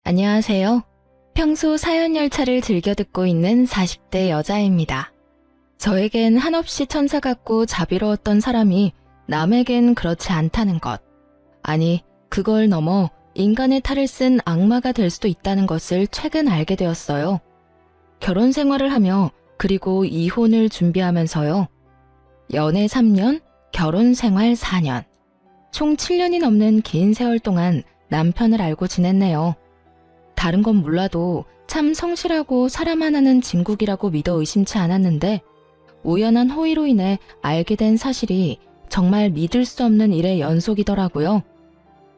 안녕하세요. 평소 사연 열차를 즐겨 듣고 있는 40대 여자입니다. 저에겐 한없이 천사 같고 자비로웠던 사람이 남에겐 그렇지 않다는 것. 아니, 그걸 넘어 인간의 탈을 쓴 악마가 될 수도 있다는 것을 최근 알게 되었어요. 결혼 생활을 하며 그리고 이혼을 준비하면서요. 연애 3년, 결혼 생활 4년. 총 7년이 넘는 긴 세월 동안 남편을 알고 지냈네요. 다른 건 몰라도 참 성실하고 사람 하나는 진국이라고 믿어 의심치 않았는데 우연한 호의로 인해 알게 된 사실이 정말 믿을 수 없는 일의 연속이더라고요.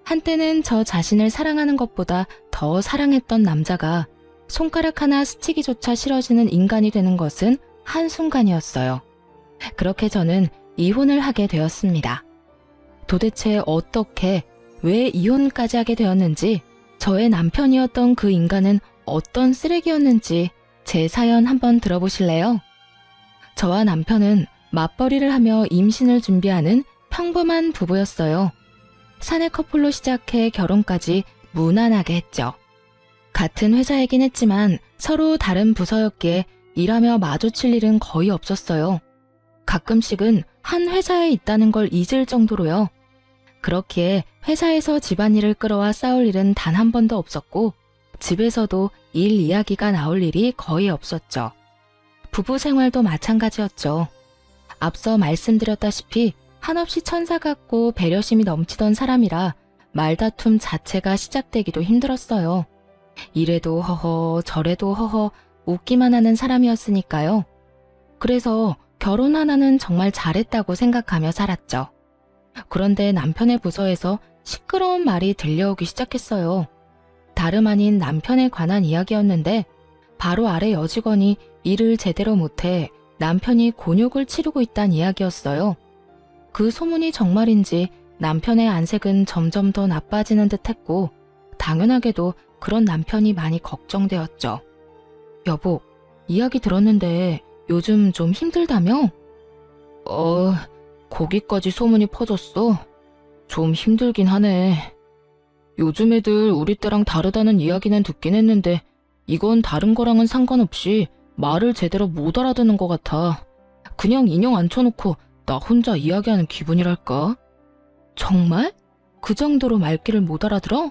한때는 저 자신을 사랑하는 것보다 더 사랑했던 남자가 손가락 하나 스치기조차 싫어지는 인간이 되는 것은 한순간이었어요. 그렇게 저는 이혼을 하게 되었습니다. 도대체 어떻게, 왜 이혼까지 하게 되었는지, 저의 남편이었던 그 인간은 어떤 쓰레기였는지 제 사연 한번 들어보실래요? 저와 남편은 맞벌이를 하며 임신을 준비하는 평범한 부부였어요. 사내 커플로 시작해 결혼까지 무난하게 했죠. 같은 회사이긴 했지만 서로 다른 부서였기에 일하며 마주칠 일은 거의 없었어요. 가끔씩은 한 회사에 있다는 걸 잊을 정도로요. 그렇기에 회사에서 집안일을 끌어와 싸울 일은 단 한 번도 없었고 집에서도 일 이야기가 나올 일이 거의 없었죠. 부부 생활도 마찬가지였죠. 앞서 말씀드렸다시피 한없이 천사 같고 배려심이 넘치던 사람이라 말다툼 자체가 시작되기도 힘들었어요. 이래도 허허 저래도 허허 웃기만 하는 사람이었으니까요. 그래서 결혼 하나는 정말 잘했다고 생각하며 살았죠. 그런데 남편의 부서에서 시끄러운 말이 들려오기 시작했어요. 다름 아닌 남편에 관한 이야기였는데 바로 아래 여직원이 일을 제대로 못해 남편이 곤욕을 치르고 있다는 이야기였어요. 그 소문이 정말인지 남편의 안색은 점점 더 나빠지는 듯 했고 당연하게도 그런 남편이 많이 걱정되었죠. 여보, 이야기 들었는데 요즘 좀 힘들다며? 거기까지 소문이 퍼졌어? 좀 힘들긴 하네. 요즘 애들 우리 때랑 다르다는 이야기는 듣긴 했는데 이건 다른 거랑은 상관없이 말을 제대로 못 알아듣는 것 같아. 그냥 인형 앉혀놓고 나 혼자 이야기하는 기분이랄까? 정말? 그 정도로 말귀를 못 알아들어?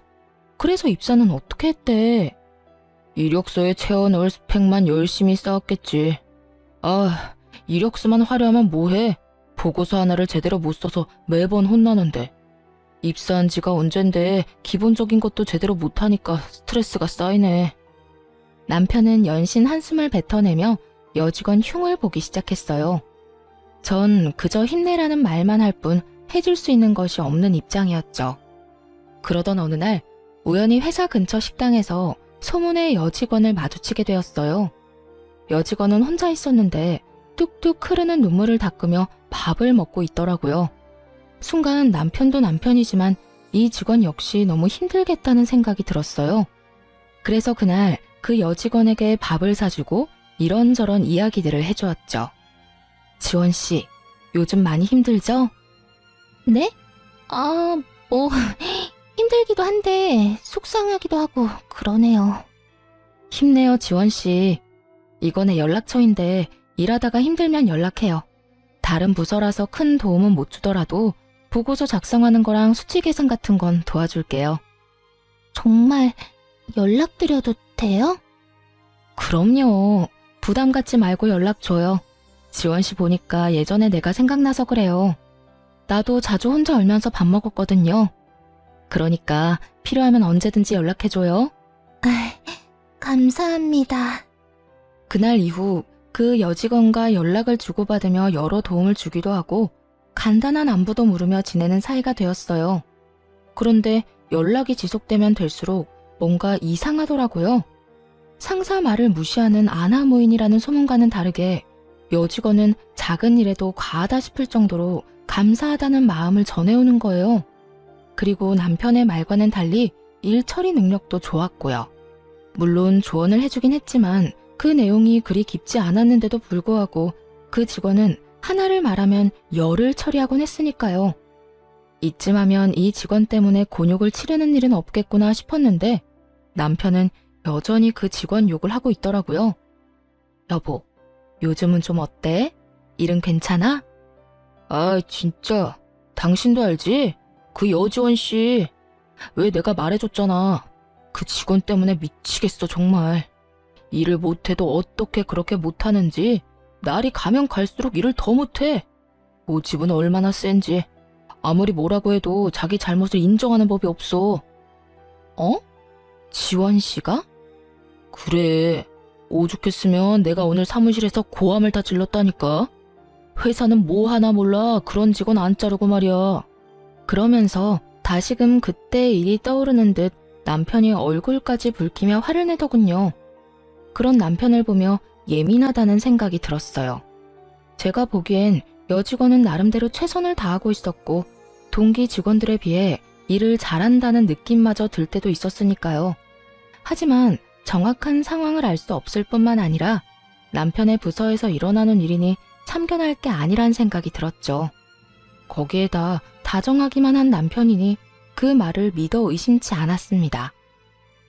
그래서 입사는 어떻게 했대? 이력서에 채워넣을 스펙만 열심히 쌓았겠지. 이력서만 화려하면 뭐해? 보고서 하나를 제대로 못 써서 매번 혼나는데. 입사한 지가 언젠데 기본적인 것도 제대로 못하니까 스트레스가 쌓이네. 남편은 연신 한숨을 뱉어내며 여직원 흉을 보기 시작했어요. 전 그저 힘내라는 말만 할 뿐 해줄 수 있는 것이 없는 입장이었죠. 그러던 어느 날 우연히 회사 근처 식당에서 소문의 여직원을 마주치게 되었어요. 여직원은 혼자 있었는데 뚝뚝 흐르는 눈물을 닦으며 밥을 먹고 있더라고요. 순간 남편도 남편이지만 이 직원 역시 너무 힘들겠다는 생각이 들었어요. 그래서 그날 그 여직원에게 밥을 사주고 이런저런 이야기들을 해주었죠. 지원 씨, 요즘 많이 힘들죠? 네? 힘들기도 한데 속상하기도 하고 그러네요. 힘내요, 지원 씨. 이거 내 연락처인데 일하다가 힘들면 연락해요. 다른 부서라서 큰 도움은 못 주더라도 보고서 작성하는 거랑 수치 계산 같은 건 도와줄게요. 정말 연락드려도 돼요? 그럼요. 부담 갖지 말고 연락 줘요. 지원 씨 보니까 예전에 내가 생각나서 그래요. 나도 자주 혼자 울면서 밥 먹었거든요. 그러니까 필요하면 언제든지 연락해줘요. 감사합니다. 그날 이후 그 여직원과 연락을 주고받으며 여러 도움을 주기도 하고 간단한 안부도 물으며 지내는 사이가 되었어요. 그런데 연락이 지속되면 될수록 뭔가 이상하더라고요. 상사 말을 무시하는 아나무인이라는 소문과는 다르게 여직원은 작은 일에도 과하다 싶을 정도로 감사하다는 마음을 전해오는 거예요. 그리고 남편의 말과는 달리 일 처리 능력도 좋았고요. 물론 조언을 해주긴 했지만 그 내용이 그리 깊지 않았는데도 불구하고 그 직원은 하나를 말하면 열을 처리하곤 했으니까요. 이쯤 하면 이 직원 때문에 곤욕을 치르는 일은 없겠구나 싶었는데 남편은 여전히 그 직원 욕을 하고 있더라고요. 여보, 요즘은 좀 어때? 일은 괜찮아? 아, 진짜. 당신도 알지? 그 여지원 씨. 왜 내가 말해줬잖아. 그 직원 때문에 미치겠어, 정말. 일을 못해도 어떻게 그렇게 못하는지 날이 가면 갈수록 일을 더 못해. 모집은 얼마나 센지. 아무리 뭐라고 해도 자기 잘못을 인정하는 법이 없어. 어? 지원 씨가? 그래. 오죽했으면 내가 오늘 사무실에서 고함을 다 질렀다니까. 회사는 뭐 하나 몰라 그런 직원 안 자르고 말이야. 그러면서 다시금 그때의 일이 떠오르는 듯 남편이 얼굴까지 붉히며 화를 내더군요. 그런 남편을 보며 예민하다는 생각이 들었어요. 제가 보기엔 여직원은 나름대로 최선을 다하고 있었고 동기 직원들에 비해 일을 잘한다는 느낌마저 들 때도 있었으니까요. 하지만 정확한 상황을 알 수 없을 뿐만 아니라 남편의 부서에서 일어나는 일이니 참견할 게 아니란 생각이 들었죠. 거기에다 다정하기만 한 남편이니 그 말을 믿어 의심치 않았습니다.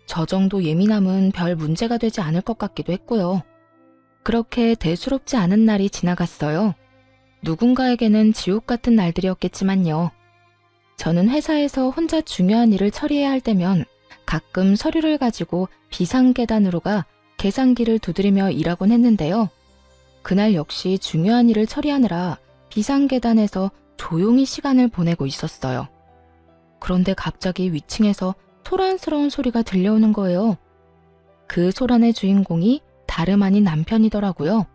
저 정도 예민함은 별 문제가 되지 않을 것 같기도 했고요. 그렇게 대수롭지 않은 날이 지나갔어요. 누군가에게는 지옥 같은 날들이었겠지만요. 저는 회사에서 혼자 중요한 일을 처리해야 할 때면 가끔 서류를 가지고 비상계단으로 가 계산기를 두드리며 일하곤 했는데요. 그날 역시 중요한 일을 처리하느라 비상계단에서 조용히 시간을 보내고 있었어요. 그런데 갑자기 위층에서 소란스러운 소리가 들려오는 거예요. 그 소란의 주인공이 다름 아닌 남편이더라고요.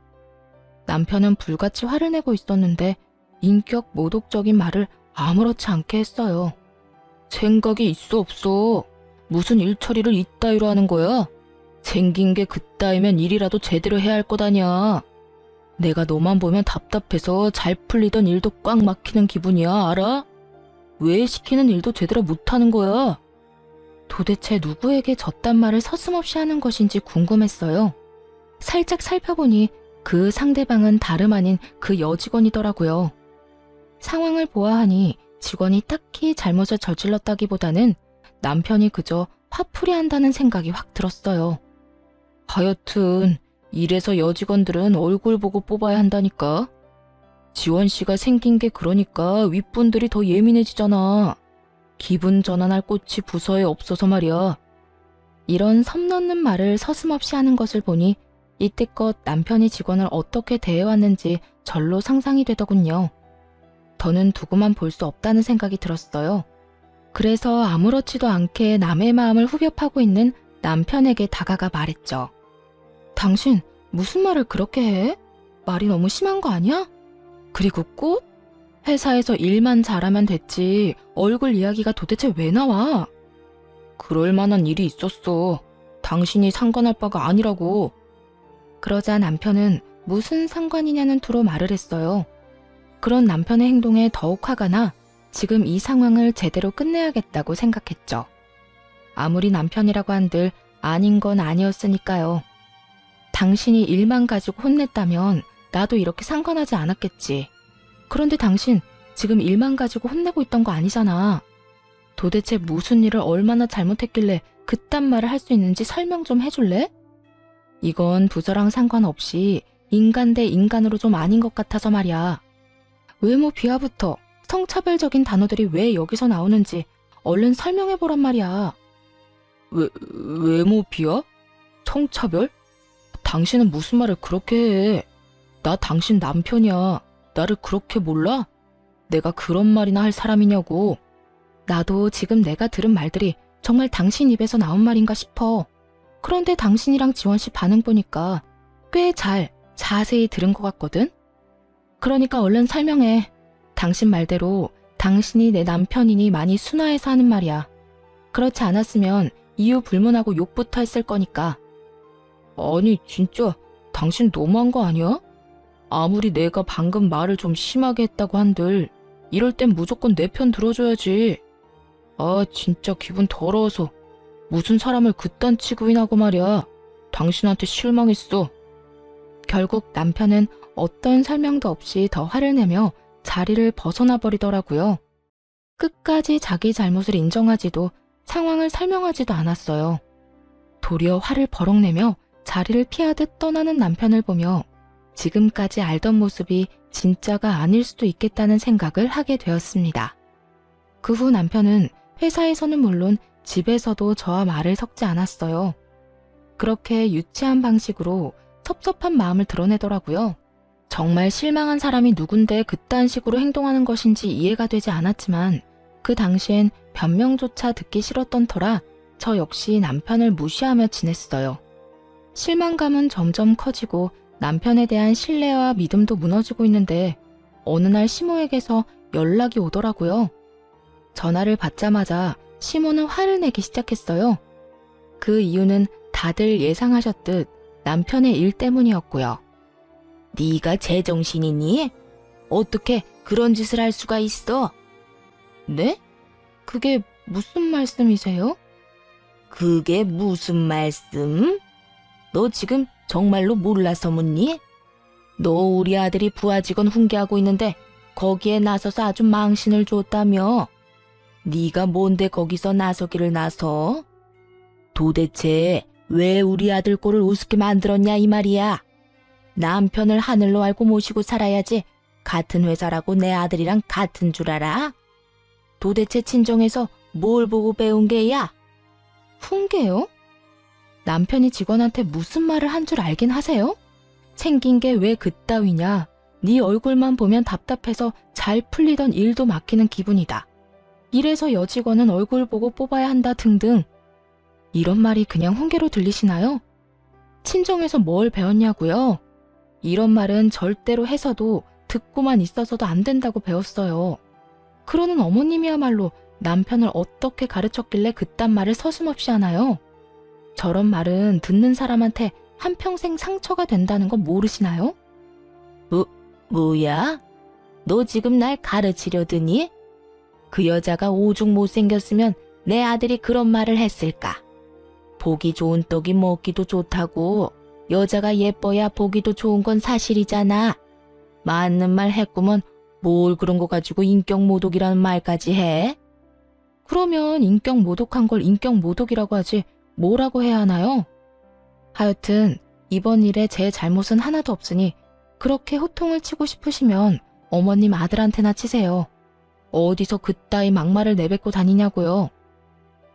남편은 불같이 화를 내고 있었는데 인격 모독적인 말을 아무렇지 않게 했어요. 생각이 있어 없어? 무슨 일 처리를 이따위로 하는 거야? 생긴 게 그따위면 일이라도 제대로 해야 할 것 아니야. 내가 너만 보면 답답해서 잘 풀리던 일도 꽉 막히는 기분이야, 알아? 왜 시키는 일도 제대로 못하는 거야? 도대체 누구에게 저딴 말을 서슴없이 하는 것인지 궁금했어요. 살짝 살펴보니 그 상대방은 다름 아닌 그 여직원이더라고요. 상황을 보아하니 직원이 딱히 잘못을 저질렀다기보다는 남편이 그저 화풀이 한다는 생각이 확 들었어요. 하여튼 이래서 여직원들은 얼굴 보고 뽑아야 한다니까. 지원 씨가 생긴 게 그러니까 윗분들이 더 예민해지잖아. 기분 전환할 곳이 부서에 없어서 말이야. 이런 섬 넘는 말을 서슴없이 하는 것을 보니 이때껏 남편이 직원을 어떻게 대해왔는지 절로 상상이 되더군요. 더는 두고만 볼 수 없다는 생각이 들었어요. 그래서 아무렇지도 않게 남의 마음을 후벼 파고 있는 남편에게 다가가 말했죠. 당신 무슨 말을 그렇게 해? 말이 너무 심한 거 아니야? 그리고 꽃? 회사에서 일만 잘하면 됐지 얼굴 이야기가 도대체 왜 나와? 그럴 만한 일이 있었어. 당신이 상관할 바가 아니라고. 그러자 남편은 무슨 상관이냐는 투로 말을 했어요. 그런 남편의 행동에 더욱 화가 나 지금 이 상황을 제대로 끝내야겠다고 생각했죠. 아무리 남편이라고 한들 아닌 건 아니었으니까요. 당신이 일만 가지고 혼냈다면 나도 이렇게 상관하지 않았겠지. 그런데 당신 지금 일만 가지고 혼내고 있던 거 아니잖아. 도대체 무슨 일을 얼마나 잘못했길래 그딴 말을 할 수 있는지 설명 좀 해줄래? 이건 부서랑 상관없이 인간 대 인간으로 좀 아닌 것 같아서 말이야. 외모 비하부터 성차별적인 단어들이 왜 여기서 나오는지 얼른 설명해보란 말이야. 외모 비하? 성차별? 당신은 무슨 말을 그렇게 해? 나 당신 남편이야. 나를 그렇게 몰라? 내가 그런 말이나 할 사람이냐고. 나도 지금 내가 들은 말들이 정말 당신 입에서 나온 말인가 싶어. 그런데 당신이랑 지원 씨 반응 보니까 꽤 자세히 들은 것 같거든? 그러니까 얼른 설명해. 당신 말대로 당신이 내 남편이니 많이 순화해서 하는 말이야. 그렇지 않았으면 이유 불문하고 욕부터 했을 거니까. 아니 진짜 당신 너무한 거 아니야? 아무리 내가 방금 말을 좀 심하게 했다고 한들 이럴 땐 무조건 내 편 들어줘야지. 아 진짜 기분 더러워서 무슨 사람을 그딴 취급이나고 말이야. 당신한테 실망했어. 결국 남편은 어떤 설명도 없이 더 화를 내며 자리를 벗어나 버리더라고요. 끝까지 자기 잘못을 인정하지도 상황을 설명하지도 않았어요. 도리어 화를 버럭 내며 자리를 피하듯 떠나는 남편을 보며 지금까지 알던 모습이 진짜가 아닐 수도 있겠다는 생각을 하게 되었습니다. 그 후 남편은 회사에서는 물론 집에서도 저와 말을 섞지 않았어요. 그렇게 유치한 방식으로 섭섭한 마음을 드러내더라고요. 정말 실망한 사람이 누군데 그딴 식으로 행동하는 것인지 이해가 되지 않았지만 그 당시엔 변명조차 듣기 싫었던 터라 저 역시 남편을 무시하며 지냈어요. 실망감은 점점 커지고 남편에 대한 신뢰와 믿음도 무너지고 있는데 어느 날 시모에게서 연락이 오더라고요. 전화를 받자마자 시모는 화를 내기 시작했어요. 그 이유는 다들 예상하셨듯 남편의 일 때문이었고요. 네가 제정신이니? 어떻게 그런 짓을 할 수가 있어? 네? 그게 무슨 말씀이세요? 그게 무슨 말씀? 너 지금 정말로 몰라서 묻니? 너 우리 아들이 부하 직원 훈계하고 있는데 거기에 나서서 아주 망신을 줬다며? 네가 뭔데 거기서 나서기를 나서? 도대체 왜 우리 아들 꼴을 우습게 만들었냐 이 말이야. 남편을 하늘로 알고 모시고 살아야지 같은 회사라고 내 아들이랑 같은 줄 알아? 도대체 친정에서 뭘 보고 배운 게야? 훈계요? 남편이 직원한테 무슨 말을 한 줄 알긴 하세요? 생긴 게 왜 그따위냐? 네 얼굴만 보면 답답해서 잘 풀리던 일도 막히는 기분이다. 이래서 여직원은 얼굴 보고 뽑아야 한다 등등. 이런 말이 그냥 훈계로 들리시나요? 친정에서 뭘 배웠냐고요? 이런 말은 절대로 해서도 듣고만 있어서도 안 된다고 배웠어요. 그러는 어머님이야말로 남편을 어떻게 가르쳤길래 그딴 말을 서슴없이 하나요? 저런 말은 듣는 사람한테 한평생 상처가 된다는 거 모르시나요? 뭐야? 너 지금 날 가르치려드니? 그 여자가 오죽 못생겼으면 내 아들이 그런 말을 했을까? 보기 좋은 떡이 먹기도 좋다고. 여자가 예뻐야 보기도 좋은 건 사실이잖아. 맞는 말 했구먼 뭘 그런 거 가지고 인격 모독이라는 말까지 해? 그러면 인격 모독한 걸 인격 모독이라고 하지 뭐라고 해야 하나요? 하여튼 이번 일에 제 잘못은 하나도 없으니 그렇게 호통을 치고 싶으시면 어머님 아들한테나 치세요. 어디서 그따위 막말을 내뱉고 다니냐고요.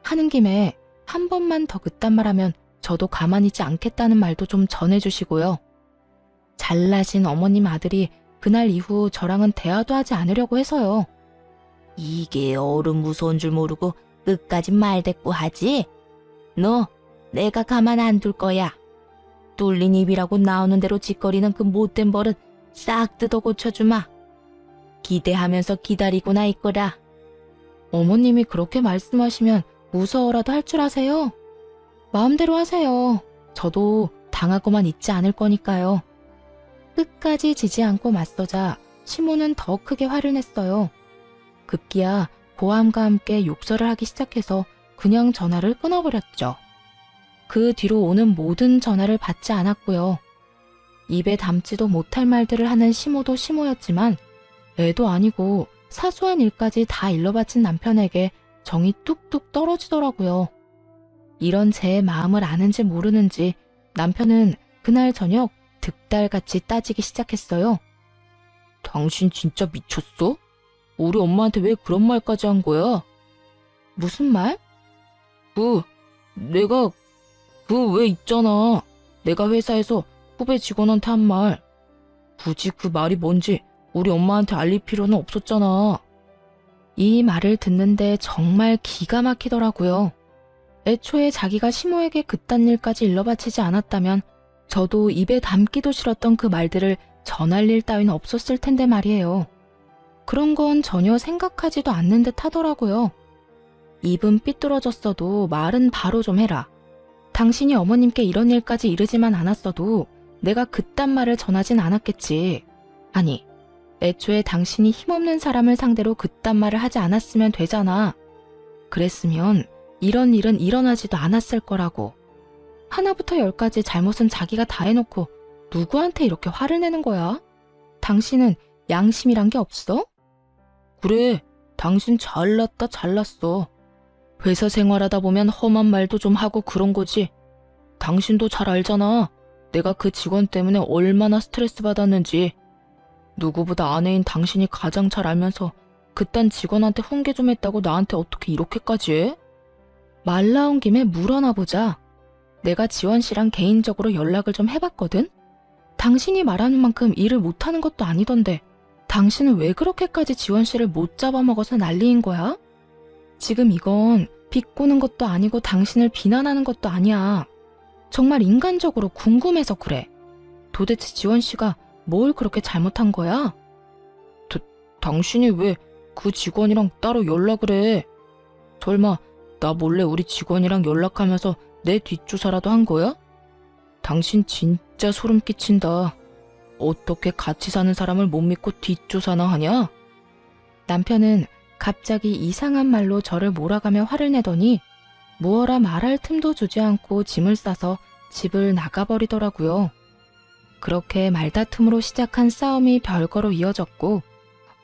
하는 김에 한 번만 더 그딴 말하면 저도 가만히 있지 않겠다는 말도 좀 전해주시고요. 잘나신 어머님 아들이 그날 이후 저랑은 대화도 하지 않으려고 해서요. 이게 어른 무서운 줄 모르고 끝까지 말대꾸 하지? 너 내가 가만 안 둘 거야. 뚫린 입이라고 나오는 대로 짓거리는 그 못된 버릇 싹 뜯어 고쳐주마. 기대하면서 기다리고나 있거라. 어머님이 그렇게 말씀하시면 무서워라도 할 줄 아세요? 마음대로 하세요. 저도 당하고만 있지 않을 거니까요. 끝까지 지지 않고 맞서자 시모는 더 크게 화를 냈어요. 급기야 고함과 함께 욕설을 하기 시작해서 그냥 전화를 끊어버렸죠. 그 뒤로 오는 모든 전화를 받지 않았고요. 입에 담지도 못할 말들을 하는 시모도 시모였지만 애도 아니고 사소한 일까지 다 일러바친 남편에게 정이 뚝뚝 떨어지더라고요. 이런 제 마음을 아는지 모르는지 남편은 그날 저녁 득달같이 따지기 시작했어요. 당신 진짜 미쳤어? 우리 엄마한테 왜 그런 말까지 한 거야? 무슨 말? 내가 왜 있잖아. 내가 회사에서 후배 직원한테 한 말. 굳이 그 말이 뭔지 우리 엄마한테 알릴 필요는 없었잖아. 이 말을 듣는데 정말 기가 막히더라고요. 애초에 자기가 시모에게 그딴 일까지 일러바치지 않았다면 저도 입에 담기도 싫었던 그 말들을 전할 일 따윈 없었을 텐데 말이에요. 그런 건 전혀 생각하지도 않는 듯 하더라고요. 입은 삐뚤어졌어도 말은 바로 좀 해라. 당신이 어머님께 이런 일까지 이르지만 않았어도 내가 그딴 말을 전하진 않았겠지. 아니, 애초에 당신이 힘없는 사람을 상대로 그딴 말을 하지 않았으면 되잖아. 그랬으면 이런 일은 일어나지도 않았을 거라고. 하나부터 열까지 잘못은 자기가 다 해놓고 누구한테 이렇게 화를 내는 거야? 당신은 양심이란 게 없어? 그래, 당신 잘났다 잘났어. 회사 생활하다 보면 험한 말도 좀 하고 그런 거지. 당신도 잘 알잖아. 내가 그 직원 때문에 얼마나 스트레스 받았는지. 누구보다 아내인 당신이 가장 잘 알면서 그딴 직원한테 훈계 좀 했다고 나한테 어떻게 이렇게까지 해? 말 나온 김에 물어나 보자. 내가 지원 씨랑 개인적으로 연락을 좀 해봤거든? 당신이 말하는 만큼 일을 못하는 것도 아니던데 당신은 왜 그렇게까지 지원 씨를 못 잡아먹어서 난리인 거야? 지금 이건 비꼬는 것도 아니고 당신을 비난하는 것도 아니야. 정말 인간적으로 궁금해서 그래. 도대체 지원 씨가 뭘 그렇게 잘못한 거야? 당신이 왜 그 직원이랑 따로 연락을 해? 설마 나 몰래 우리 직원이랑 연락하면서 내 뒷조사라도 한 거야? 당신 진짜 소름 끼친다. 어떻게 같이 사는 사람을 못 믿고 뒷조사나 하냐? 남편은 갑자기 이상한 말로 저를 몰아가며 화를 내더니 무어라 말할 틈도 주지 않고 짐을 싸서 집을 나가버리더라고요. 그렇게 말다툼으로 시작한 싸움이 별거로 이어졌고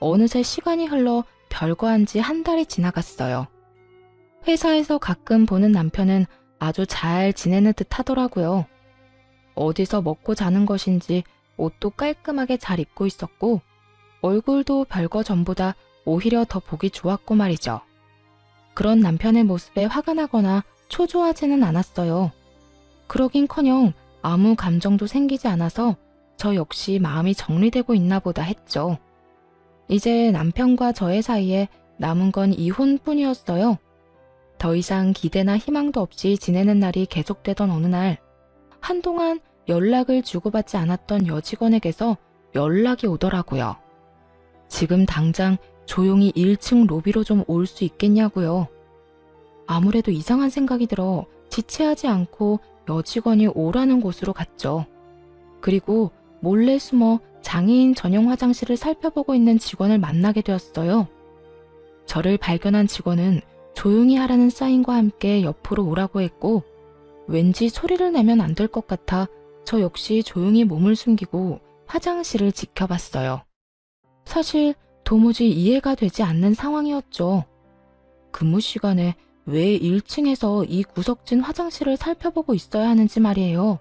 어느새 시간이 흘러 별거한 지 한 달이 지나갔어요. 회사에서 가끔 보는 남편은 아주 잘 지내는 듯 하더라고요. 어디서 먹고 자는 것인지 옷도 깔끔하게 잘 입고 있었고 얼굴도 별거 전보다 오히려 더 보기 좋았고 말이죠. 그런 남편의 모습에 화가 나거나 초조하지는 않았어요. 그러긴커녕 아무 감정도 생기지 않아서 저 역시 마음이 정리되고 있나 보다 했죠. 이제 남편과 저의 사이에 남은 건 이혼뿐이었어요. 더 이상 기대나 희망도 없이 지내는 날이 계속되던 어느 날 한동안 연락을 주고받지 않았던 여직원에게서 연락이 오더라고요. 지금 당장 조용히 1층 로비로 좀 올 수 있겠냐고요. 아무래도 이상한 생각이 들어 지체하지 않고 여직원이 오라는 곳으로 갔죠. 그리고 몰래 숨어 장애인 전용 화장실을 살펴보고 있는 직원을 만나게 되었어요. 저를 발견한 직원은 조용히 하라는 사인과 함께 옆으로 오라고 했고 왠지 소리를 내면 안 될 것 같아 저 역시 조용히 몸을 숨기고 화장실을 지켜봤어요. 사실 도무지 이해가 되지 않는 상황이었죠. 근무 시간에 왜 1층에서 이 구석진 화장실을 살펴보고 있어야 하는지 말이에요.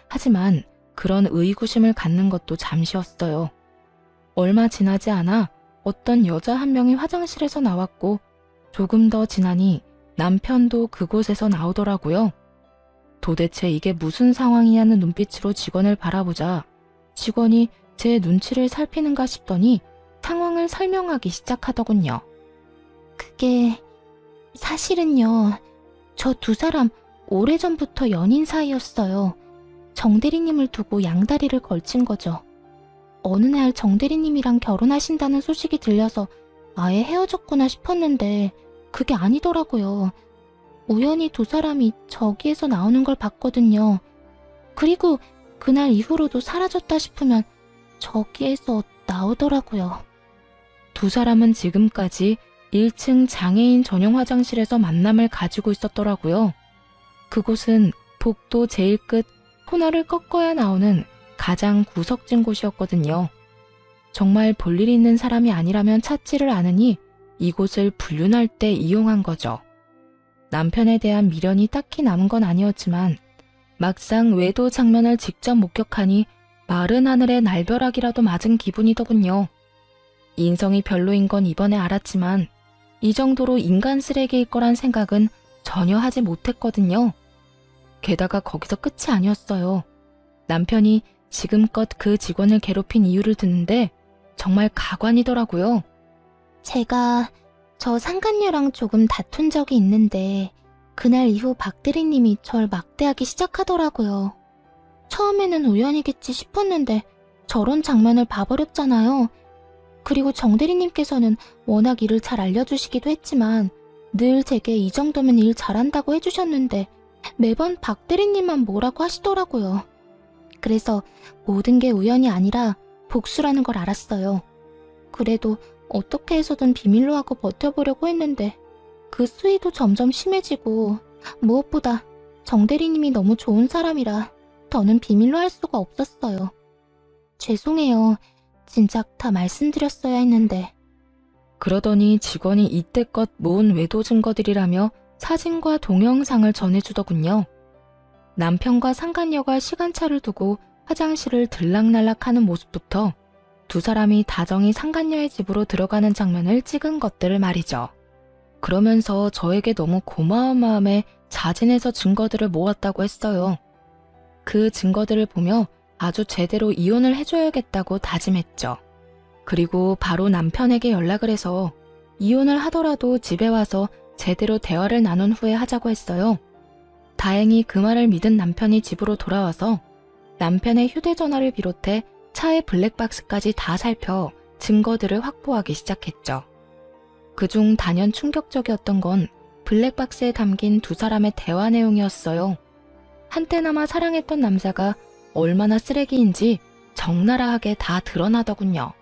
하지만 그런 의구심을 갖는 것도 잠시였어요. 얼마 지나지 않아 어떤 여자 한 명이 화장실에서 나왔고 조금 더 지나니 남편도 그곳에서 나오더라고요. 도대체 이게 무슨 상황이냐는 눈빛으로 직원을 바라보자 직원이 제 눈치를 살피는가 싶더니 상황을 설명하기 시작하더군요. 그게 사실은요. 저 두 사람 오래전부터 연인 사이였어요. 정대리님을 두고 양다리를 걸친 거죠. 어느 날 정대리님이랑 결혼하신다는 소식이 들려서 아예 헤어졌구나 싶었는데 그게 아니더라고요. 우연히 두 사람이 저기에서 나오는 걸 봤거든요. 그리고 그날 이후로도 사라졌다 싶으면 저기에서 나오더라고요. 두 사람은 지금까지 1층 장애인 전용 화장실에서 만남을 가지고 있었더라고요. 그곳은 복도 제일 끝 코너를 꺾어야 나오는 가장 구석진 곳이었거든요. 정말 볼일 있는 사람이 아니라면 찾지를 않으니 이곳을 불륜할 때 이용한 거죠. 남편에 대한 미련이 딱히 남은 건 아니었지만 막상 외도 장면을 직접 목격하니 마른 하늘의 날벼락이라도 맞은 기분이더군요. 인성이 별로인 건 이번에 알았지만 이 정도로 인간 쓰레기일 거란 생각은 전혀 하지 못했거든요. 게다가 거기서 끝이 아니었어요. 남편이 지금껏 그 직원을 괴롭힌 이유를 듣는데 정말 가관이더라고요. 제가 저 상간녀랑 조금 다툰 적이 있는데 그날 이후 박 대리님이 절 막대하기 시작하더라고요. 처음에는 우연이겠지 싶었는데 저런 장면을 봐버렸잖아요. 그리고 정 대리님께서는 워낙 일을 잘 알려주시기도 했지만 늘 제게 이 정도면 일 잘한다고 해주셨는데 매번 박 대리님만 뭐라고 하시더라고요. 그래서 모든 게 우연이 아니라 복수라는 걸 알았어요. 그래도 어떻게 해서든 비밀로 하고 버텨보려고 했는데 그 수위도 점점 심해지고 무엇보다 정 대리님이 너무 좋은 사람이라 더는 비밀로 할 수가 없었어요. 죄송해요. 진작 다 말씀드렸어야 했는데. 그러더니 직원이 이때껏 모은 외도 증거들이라며 사진과 동영상을 전해주더군요. 남편과 상간녀가 시간차를 두고 화장실을 들락날락하는 모습부터 두 사람이 다정히 상간녀의 집으로 들어가는 장면을 찍은 것들을 말이죠. 그러면서 저에게 너무 고마운 마음에 자진해서 증거들을 모았다고 했어요. 그 증거들을 보며 아주 제대로 이혼을 해줘야겠다고 다짐했죠. 그리고 바로 남편에게 연락을 해서 이혼을 하더라도 집에 와서 제대로 대화를 나눈 후에 하자고 했어요. 다행히 그 말을 믿은 남편이 집으로 돌아와서 남편의 휴대전화를 비롯해 차의 블랙박스까지 다 살펴 증거들을 확보하기 시작했죠. 그중 단연 충격적이었던 건 블랙박스에 담긴 두 사람의 대화 내용이었어요. 한때나마 사랑했던 남자가 얼마나 쓰레기인지 적나라하게 다 드러나더군요.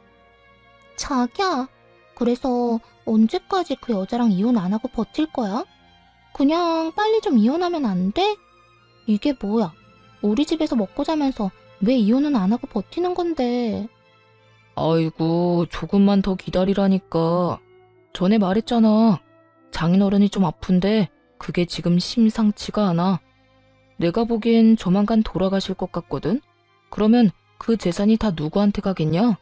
자기야, 그래서 언제까지 그 여자랑 이혼 안 하고 버틸 거야? 그냥 빨리 좀 이혼하면 안 돼? 이게 뭐야? 우리 집에서 먹고 자면서 왜 이혼은 안 하고 버티는 건데? 아이고, 조금만 더 기다리라니까. 전에 말했잖아. 장인어른이 좀 아픈데 그게 지금 심상치가 않아. 내가 보기엔 조만간 돌아가실 것 같거든? 그러면 그 재산이 다 누구한테 가겠냐?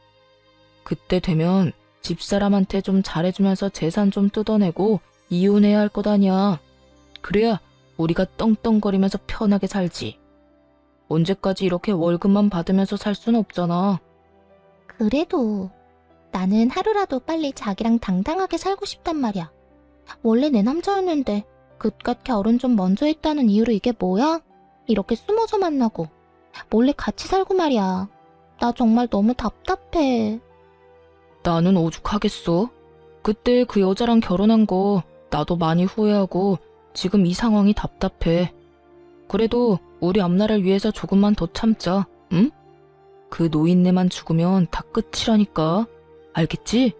그때 되면 집사람한테 좀 잘해주면서 재산 좀 뜯어내고 이혼해야 할 것 아니야. 그래야 우리가 떵떵거리면서 편하게 살지. 언제까지 이렇게 월급만 받으면서 살 수는 없잖아. 그래도 나는 하루라도 빨리 자기랑 당당하게 살고 싶단 말이야. 원래 내 남자였는데 그깟 결혼 좀 먼저 했다는 이유로 이게 뭐야? 이렇게 숨어서 만나고 몰래 같이 살고 말이야. 나 정말 너무 답답해. 나는 오죽하겠어. 그때 그 여자랑 결혼한 거 나도 많이 후회하고 지금 이 상황이 답답해. 그래도 우리 앞날을 위해서 조금만 더 참자, 응? 그 노인네만 죽으면 다 끝이라니까. 알겠지?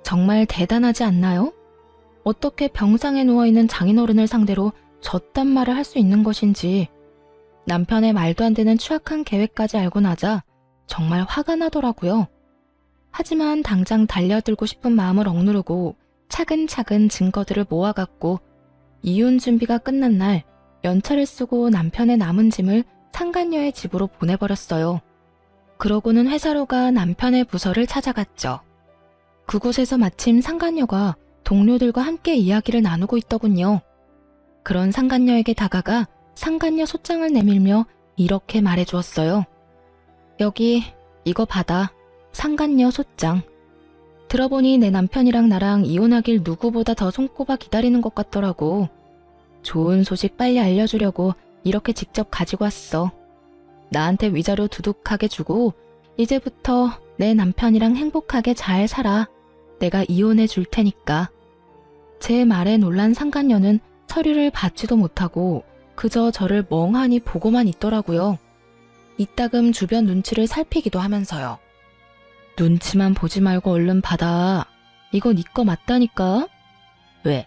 정말 대단하지 않나요? 어떻게 병상에 누워있는 장인어른을 상대로 저딴 말을 할 수 있는 것인지. 남편의 말도 안 되는 추악한 계획까지 알고 나자 정말 화가 나더라고요. 하지만 당장 달려들고 싶은 마음을 억누르고 차근차근 증거들을 모아갔고 이혼 준비가 끝난 날 연차를 쓰고 남편의 남은 짐을 상간녀의 집으로 보내버렸어요. 그러고는 회사로 가 남편의 부서를 찾아갔죠. 그곳에서 마침 상간녀가 동료들과 함께 이야기를 나누고 있더군요. 그런 상간녀에게 다가가 상간녀 소장을 내밀며 이렇게 말해주었어요. 여기 이거 받아. 상간녀 소장. 들어보니 내 남편이랑 나랑 이혼하길 누구보다 더 손꼽아 기다리는 것 같더라고. 좋은 소식 빨리 알려주려고 이렇게 직접 가지고 왔어. 나한테 위자료 두둑하게 주고 이제부터 내 남편이랑 행복하게 잘 살아. 내가 이혼해 줄 테니까. 제 말에 놀란 상간녀는 서류를 받지도 못하고 그저 저를 멍하니 보고만 있더라고요. 이따금 주변 눈치를 살피기도 하면서요. 눈치만 보지 말고 얼른 받아. 이거 네 거 맞다니까? 왜?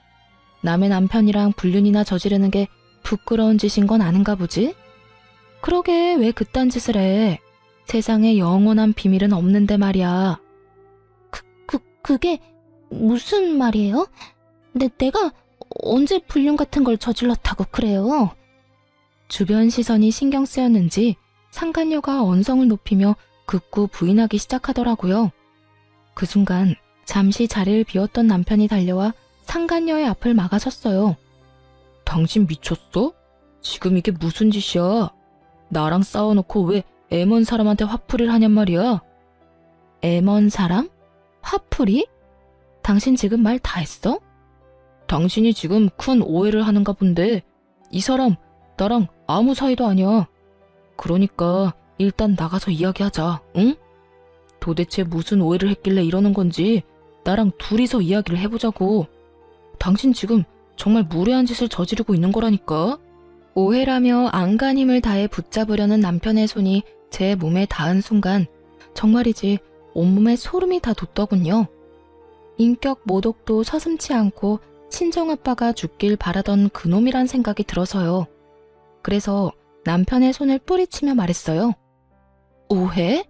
남의 남편이랑 불륜이나 저지르는 게 부끄러운 짓인 건 아는가 보지? 그러게 왜 그딴 짓을 해? 세상에 영원한 비밀은 없는데 말이야. 그게 무슨 말이에요? 내가 언제 불륜 같은 걸 저질렀다고 그래요? 주변 시선이 신경 쓰였는지 상간녀가 언성을 높이며 극구 부인하기 시작하더라고요. 그 순간 잠시 자리를 비웠던 남편이 달려와 상간녀의 앞을 막아섰어요. 당신 미쳤어? 지금 이게 무슨 짓이야? 나랑 싸워놓고 왜 애먼 사람한테 화풀이를 하냔 말이야? 애먼 사람? 화풀이? 당신 지금 말 다 했어? 당신이 지금 큰 오해를 하는가 본데 이 사람 나랑 아무 사이도 아니야. 그러니까 일단 나가서 이야기하자, 응? 도대체 무슨 오해를 했길래 이러는 건지 나랑 둘이서 이야기를 해보자고. 당신 지금 정말 무례한 짓을 저지르고 있는 거라니까. 오해라며 안간 힘을 다해 붙잡으려는 남편의 손이 제 몸에 닿은 순간 정말이지 온몸에 소름이 다 돋더군요. 인격 모독도 서슴지 않고 친정아빠가 죽길 바라던 그놈이란 생각이 들어서요. 그래서 남편의 손을 뿌리치며 말했어요. 오해?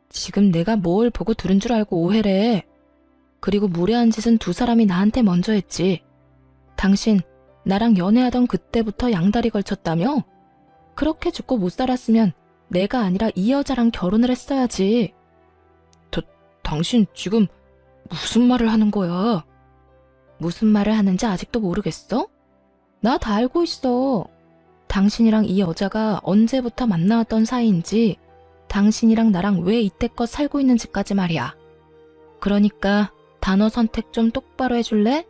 지금 내가 뭘 보고 들은 줄 알고 오해래. 그리고 무례한 짓은 두 사람이 나한테 먼저 했지. 당신 나랑 연애하던 그때부터 양다리 걸쳤다며? 그렇게 죽고 못 살았으면 내가 아니라 이 여자랑 결혼을 했어야지. 당신 지금 무슨 말을 하는 거야? 무슨 말을 하는지 아직도 모르겠어? 나 다 알고 있어. 당신이랑 이 여자가 언제부터 만나왔던 사이인지, 당신이랑 나랑 왜 이때껏 살고 있는지까지 말이야. 그러니까 단어 선택 좀 똑바로 해줄래?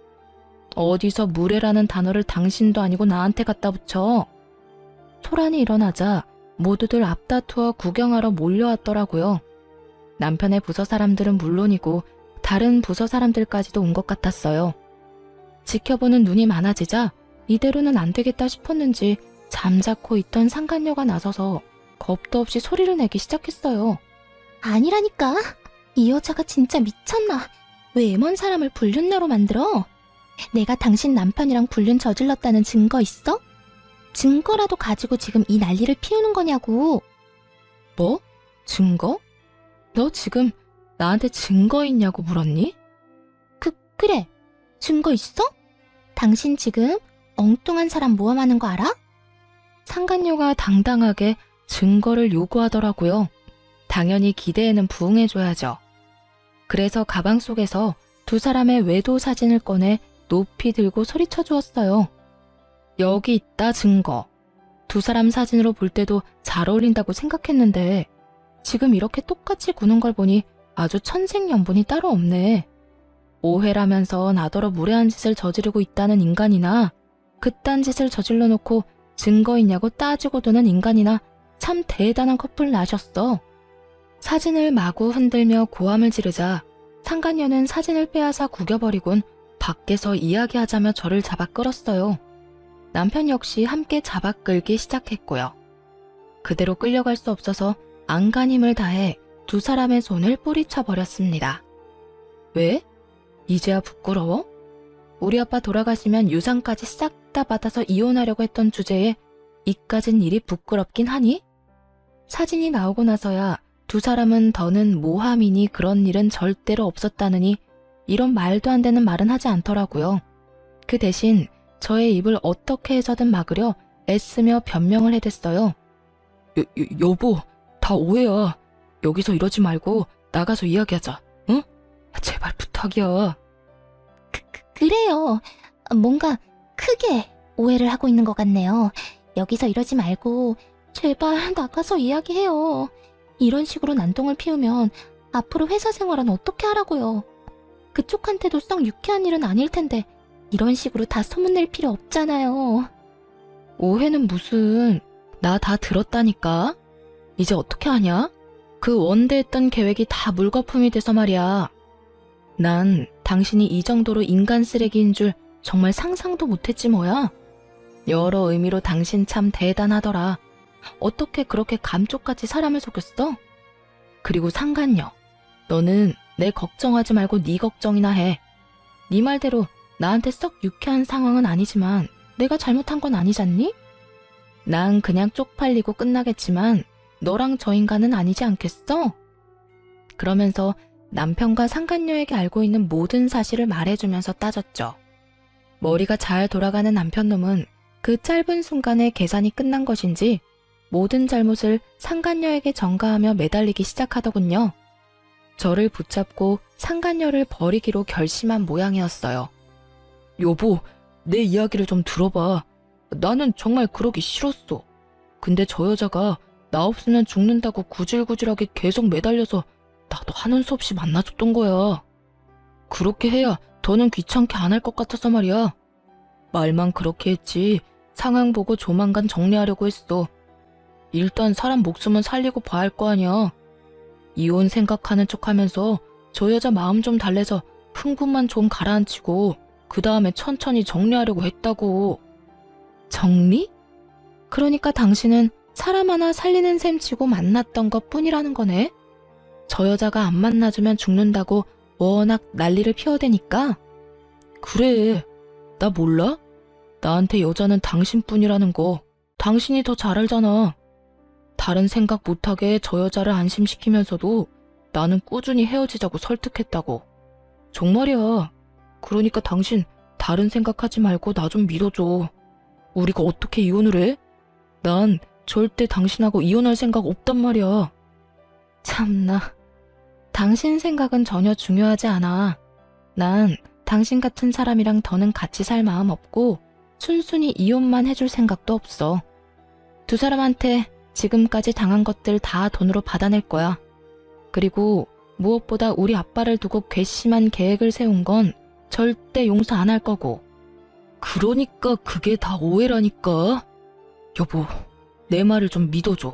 어디서 무례라는 단어를 당신도 아니고 나한테 갖다 붙여. 소란이 일어나자 모두들 앞다투어 구경하러 몰려왔더라고요. 남편의 부서 사람들은 물론이고 다른 부서 사람들까지도 온 것 같았어요. 지켜보는 눈이 많아지자 이대로는 안 되겠다 싶었는지 잠자코 있던 상간녀가 나서서 겁도 없이 소리를 내기 시작했어요. 아니라니까. 이 여자가 진짜 미쳤나? 왜 애먼 사람을 불륜녀로 만들어? 내가 당신 남편이랑 불륜 저질렀다는 증거 있어? 증거라도 가지고 지금 이 난리를 피우는 거냐고. 뭐? 증거? 너 지금 나한테 증거 있냐고 물었니? 그래. 증거 있어? 당신 지금 엉뚱한 사람 모함하는 거 알아? 상간녀가 당당하게 증거를 요구하더라고요. 당연히 기대에는 부응해줘야죠. 그래서 가방 속에서 두 사람의 외도 사진을 꺼내 높이 들고 소리쳐 주었어요. 여기 있다 증거. 두 사람 사진으로 볼 때도 잘 어울린다고 생각했는데 지금 이렇게 똑같이 구는 걸 보니 아주 천생연분이 따로 없네. 오해라면서 나더러 무례한 짓을 저지르고 있다는 인간이나 그딴 짓을 저질러 놓고 증거 있냐고 따지고 도는 인간이나 참 대단한 커플 나셨어. 사진을 마구 흔들며 고함을 지르자 상간녀는 사진을 빼앗아 구겨버리곤 밖에서 이야기하자며 저를 잡아 끌었어요. 남편 역시 함께 잡아 끌기 시작했고요. 그대로 끌려갈 수 없어서 안간힘을 다해 두 사람의 손을 뿌리쳐 버렸습니다. 왜? 이제야 부끄러워? 우리 아빠 돌아가시면 유산까지 싹 다 받아서 이혼하려고 했던 주제에 이까진 일이 부끄럽긴 하니? 사진이 나오고 나서야 두 사람은 더는 모함이니 그런 일은 절대로 없었다느니 이런 말도 안 되는 말은 하지 않더라고요. 그 대신 저의 입을 어떻게 해서든 막으려 애쓰며 변명을 해댔어요. 여보, 다 오해야. 여기서 이러지 말고 나가서 이야기하자. 응? 제발 부탁이야. 그래요. 뭔가 크게 오해를 하고 있는 것 같네요. 여기서 이러지 말고 제발 나가서 이야기해요. 이런 식으로 난동을 피우면 앞으로 회사 생활은 어떻게 하라고요. 그쪽한테도 썩 유쾌한 일은 아닐 텐데 이런 식으로 다 소문낼 필요 없잖아요. 오해는 무슨, 나 다 들었다니까. 이제 어떻게 하냐? 그 원대했던 계획이 다 물거품이 돼서 말이야. 난 당신이 이 정도로 인간 쓰레기인 줄 정말 상상도 못했지 뭐야. 여러 의미로 당신 참 대단하더라. 어떻게 그렇게 감쪽같이 사람을 속였어? 그리고 상간녀, 너는 내 걱정하지 말고 네 걱정이나 해. 네 말대로 나한테 썩 유쾌한 상황은 아니지만 내가 잘못한 건 아니잖니? 난 그냥 쪽팔리고 끝나겠지만 너랑 저 인간은 아니지 않겠어? 그러면서 남편과 상간녀에게 알고 있는 모든 사실을 말해주면서 따졌죠. 머리가 잘 돌아가는 남편놈은 그 짧은 순간에 계산이 끝난 것인지 모든 잘못을 상간녀에게 전가하며 매달리기 시작하더군요. 저를 붙잡고 상간녀를 버리기로 결심한 모양이었어요. 여보, 내 이야기를 좀 들어봐. 나는 정말 그러기 싫었어. 근데 저 여자가 나 없으면 죽는다고 구질구질하게 계속 매달려서 나도 하는 수 없이 만나줬던 거야. 그렇게 해야 더는 귀찮게 안 할 것 같아서 말이야. 말만 그렇게 했지 상황 보고 조만간 정리하려고 했어. 일단 사람 목숨은 살리고 봐야 할 거 아니야. 이혼 생각하는 척하면서 저 여자 마음 좀 달래서 흥분만 좀 가라앉히고 그 다음에 천천히 정리하려고 했다고. 정리? 그러니까 당신은 사람 하나 살리는 셈 치고 만났던 것 뿐이라는 거네. 저 여자가 안 만나주면 죽는다고 워낙 난리를 피워대니까. 그래, 나 몰라? 나한테 여자는 당신뿐이라는 거 당신이 더 잘 알잖아. 다른 생각 못하게 저 여자를 안심시키면서도 나는 꾸준히 헤어지자고 설득했다고. 정말이야. 그러니까 당신 다른 생각하지 말고 나 좀 믿어줘. 우리가 어떻게 이혼을 해? 난 절대 당신하고 이혼할 생각 없단 말이야. 참나. 당신 생각은 전혀 중요하지 않아. 난 당신 같은 사람이랑 더는 같이 살 마음 없고 순순히 이혼만 해줄 생각도 없어. 두 사람한테 지금까지 당한 것들 다 돈으로 받아낼 거야. 그리고 무엇보다 우리 아빠를 두고 괘씸한 계획을 세운 건 절대 용서 안 할 거고. 그러니까 그게 다 오해라니까. 여보, 내 말을 좀 믿어줘.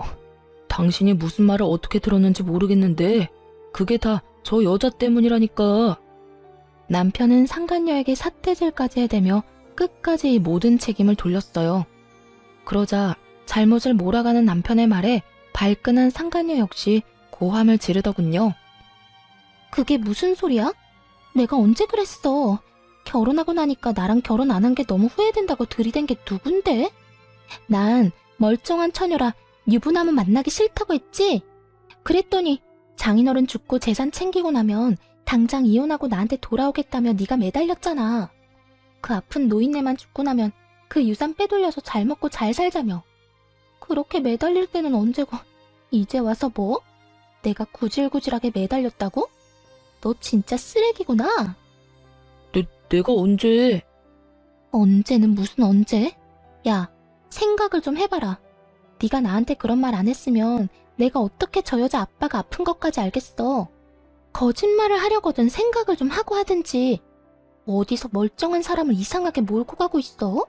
당신이 무슨 말을 어떻게 들었는지 모르겠는데 그게 다 저 여자 때문이라니까. 남편은 상간녀에게 삿대질까지 해대며 끝까지 이 모든 책임을 돌렸어요. 그러자 잘못을 몰아가는 남편의 말에 발끈한 상간녀 역시 고함을 지르더군요. 그게 무슨 소리야? 내가 언제 그랬어? 결혼하고 나니까 나랑 결혼 안 한 게 너무 후회된다고 들이댄 게 누군데? 난 멀쩡한 처녀라 유부남은 만나기 싫다고 했지? 그랬더니 장인어른 죽고 재산 챙기고 나면 당장 이혼하고 나한테 돌아오겠다며 네가 매달렸잖아. 그 아픈 노인네만 죽고 나면 그 유산 빼돌려서 잘 먹고 잘 살자며. 그렇게 매달릴 때는 언제고 이제 와서 뭐? 내가 구질구질하게 매달렸다고? 너 진짜 쓰레기구나. 내가 언제? 언제는 무슨 언제? 야, 생각을 좀 해봐라. 네가 나한테 그런 말 안 했으면 내가 어떻게 저 여자 아빠가 아픈 것까지 알겠어. 거짓말을 하려거든 생각을 좀 하고 하든지. 어디서 멀쩡한 사람을 이상하게 몰고 가고 있어?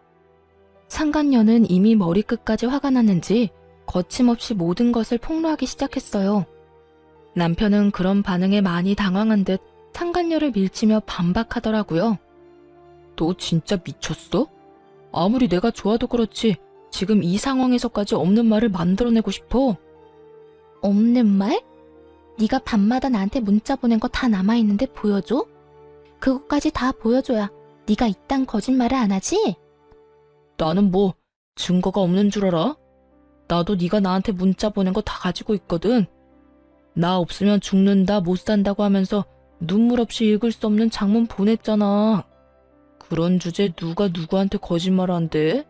상간녀는 이미 머리끝까지 화가 났는지 거침없이 모든 것을 폭로하기 시작했어요. 남편은 그런 반응에 많이 당황한 듯 상간녀를 밀치며 반박하더라고요. 너 진짜 미쳤어? 아무리 내가 좋아도 그렇지 지금 이 상황에서까지 없는 말을 만들어내고 싶어? 없는 말? 네가 밤마다 나한테 문자 보낸 거 다 남아있는데 보여줘? 그것까지 다 보여줘야 네가 이딴 거짓말을 안 하지? 나는 뭐 증거가 없는 줄 알아? 나도 네가 나한테 문자 보낸 거 다 가지고 있거든. 나 없으면 죽는다 못 산다고 하면서 눈물 없이 읽을 수 없는 장문 보냈잖아. 그런 주제 누가 누구한테 거짓말을 한대?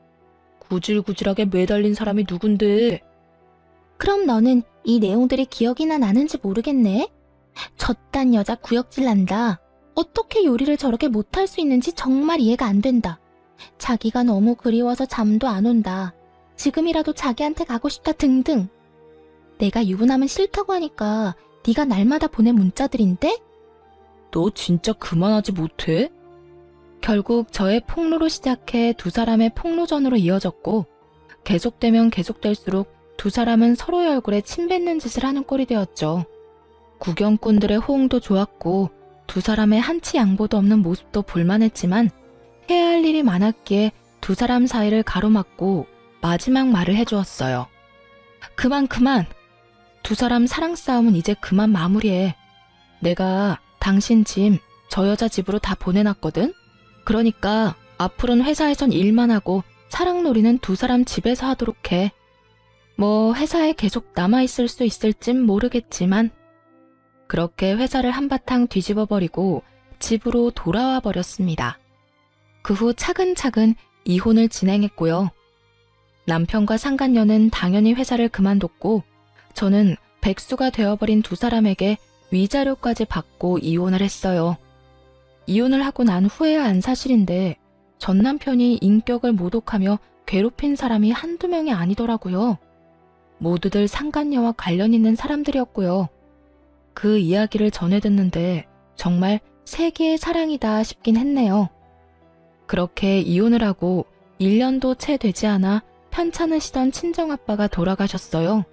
구질구질하게 매달린 사람이 누군데? 그럼 너는 이 내용들이 기억이나 나는지 모르겠네? 저딴 여자 구역질 난다. 어떻게 요리를 저렇게 못할 수 있는지 정말 이해가 안 된다. 자기가 너무 그리워서 잠도 안 온다. 지금이라도 자기한테 가고 싶다 등등. 내가 유부남은 싫다고 하니까 네가 날마다 보낸 문자들인데? 너 진짜 그만하지 못해? 결국 저의 폭로로 시작해 두 사람의 폭로전으로 이어졌고 계속되면 계속될수록 두 사람은 서로의 얼굴에 침 뱉는 짓을 하는 꼴이 되었죠. 구경꾼들의 호응도 좋았고 두 사람의 한치 양보도 없는 모습도 볼만했지만 해야 할 일이 많았기에 두 사람 사이를 가로막고 마지막 말을 해주었어요. 그만. 두 사람 사랑 싸움은 이제 그만 마무리해. 내가 당신 짐 저 여자 집으로 다 보내놨거든? 그러니까 앞으로는 회사에선 일만 하고 사랑놀이는 두 사람 집에서 하도록 해. 뭐 회사에 계속 남아있을 수 있을진 모르겠지만 그렇게 회사를 한바탕 뒤집어버리고 집으로 돌아와 버렸습니다. 그 후 차근차근 이혼을 진행했고요. 남편과 상간녀는 당연히 회사를 그만뒀고 저는 백수가 되어버린 두 사람에게 위자료까지 받고 이혼을 했어요. 이혼을 하고 난 후에야 안 사실인데 전 남편이 인격을 모독하며 괴롭힌 사람이 한두 명이 아니더라고요. 모두들 상간녀와 관련 있는 사람들이었고요. 그 이야기를 전해 듣는데 정말 세계의 사랑이다 싶긴 했네요. 그렇게 이혼을 하고 1년도 채 되지 않아 편찮으시던 친정아빠가 돌아가셨어요.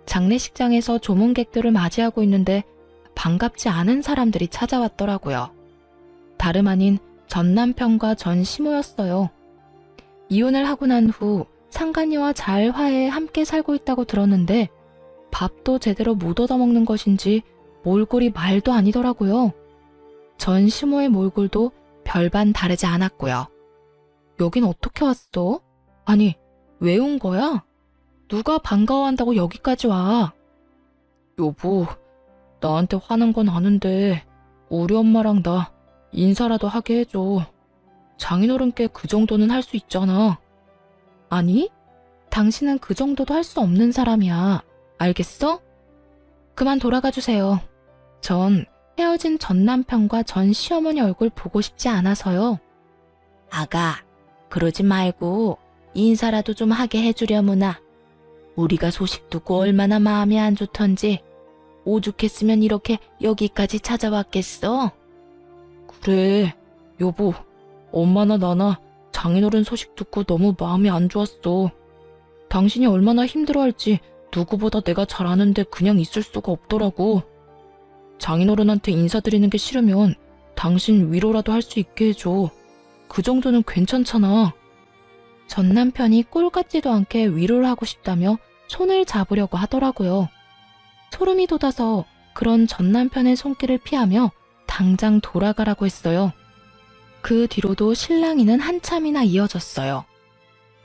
장례식장에서 조문객들을 맞이하고 있는데 반갑지 않은 사람들이 찾아왔더라고요. 다름 아닌 전 남편과 전 시모였어요. 이혼을 하고 난 후 상간녀와 잘 화해해 함께 살고 있다고 들었는데 밥도 제대로 못 얻어먹는 것인지 몰골이 말도 아니더라고요. 전 시모의 몰골도 별반 다르지 않았고요. 여긴 어떻게 왔어? 아니, 왜 온 거야? 누가 반가워한다고 여기까지 와? 여보, 나한테 화난 건 아는데 우리 엄마랑 나 인사라도 하게 해줘. 장인어른께 그 정도는 할 수 있잖아. 아니, 당신은 그 정도도 할 수 없는 사람이야. 알겠어? 그만 돌아가 주세요. 전 헤어진 전 남편과 전 시어머니 얼굴 보고 싶지 않아서요. 아가, 그러지 말고 인사라도 좀 하게 해주려무나. 우리가 소식 듣고 얼마나 마음이 안 좋던지 오죽했으면 이렇게 여기까지 찾아왔겠어? 그래, 여보. 엄마나 나나 장인어른 소식 듣고 너무 마음이 안 좋았어. 당신이 얼마나 힘들어할지 누구보다 내가 잘 아는데 그냥 있을 수가 없더라고. 장인어른한테 인사드리는 게 싫으면 당신 위로라도 할 수 있게 해줘. 그 정도는 괜찮잖아. 전 남편이 꼴 같지도 않게 위로를 하고 싶다며 손을 잡으려고 하더라고요. 소름이 돋아서 그런 전 남편의 손길을 피하며 당장 돌아가라고 했어요. 그 뒤로도 실랑이는 한참이나 이어졌어요.